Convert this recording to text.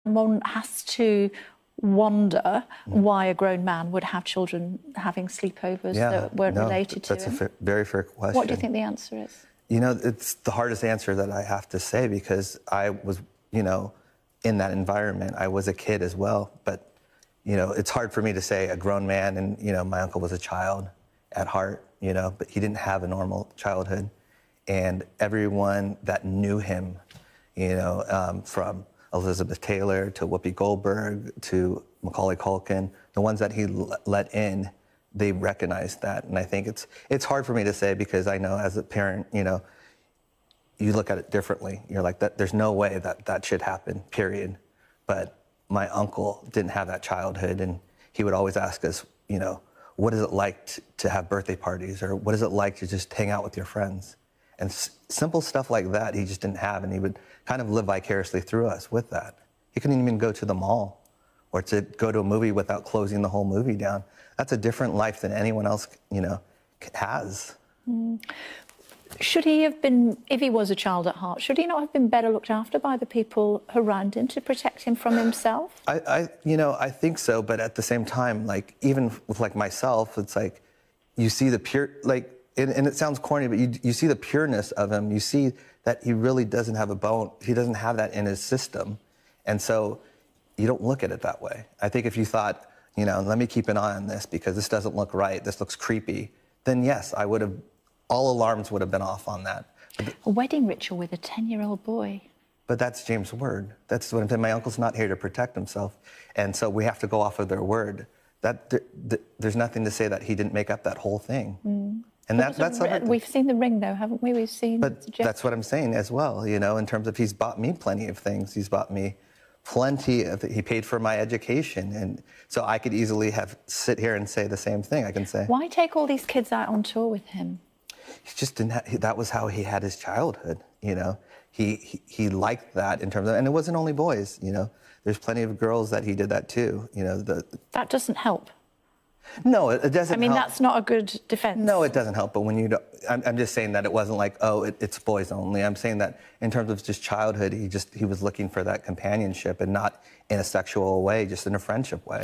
One has to wonder why a grown man would have children having sleepovers that weren't related to him. That's a very fair question. What do you think the answer is? You know, it's the hardest answer that I have to say because I was, you know, in that environment. I was a kid as well, but, you know, it's hard for me to say a grown man and, you know, my uncle was a child at heart, you know, but he didn't have a normal childhood. And everyone that knew him, you know, from Elizabeth Taylor to Whoopi Goldberg to Macaulay Culkin, the ones that he let in, they recognized that. And I think it's hard for me to say because I know as a parent, you know, you look at it differently. You're like, there's no way that that should happen, period. But my uncle didn't have that childhood, and he would always ask us, you know, what is it like to have birthday parties, or what is it like to just hang out with your friends? And simple stuff like that he just didn't have, and he would kind of live vicariously through us with that. He couldn't even go to the mall or to go to a movie without closing the whole movie down. That's a different life than anyone else, you know, has. Should he have been, if he was a child at heart, should he not have been better looked after by the people around him to protect him from himself? You know, I think so, but at the same time, like, even with, like, myself, it's like, you see the pure, like, and it sounds corny, but you see the pureness of him. You see that he really doesn't have a bone. He doesn't have that in his system. And so you don't look at it that way. I think if you thought, you know, let me keep an eye on this because this doesn't look right, this looks creepy, then yes, I would have, all alarms would have been off on that. A wedding ritual with a 10-year-old boy. But that's James' word. That's what I'm saying. My uncle's not here to protect himself. And so we have to go off of their word. There's nothing to say that he didn't make up that whole thing. And that's we've seen the ring, though, haven't we? We've seen. But that's what I'm saying as well. You know, in terms of he's bought me plenty of things. He's bought me plenty of. He paid for my education, and so I could easily sit here and say the same thing. I can say. Why take all these kids out on tour with him? He just didn't. That was how he had his childhood. You know, he liked that in terms of, and it wasn't only boys. You know, there's plenty of girls that he did that too. You know, that doesn't help. No, it doesn't. I mean, that's not a good defense. No, it doesn't help. But when you don't, I'm just saying that it wasn't like, oh, it's boys only. I'm saying that in terms of just childhood, he was looking for that companionship and not in a sexual way, just in a friendship way.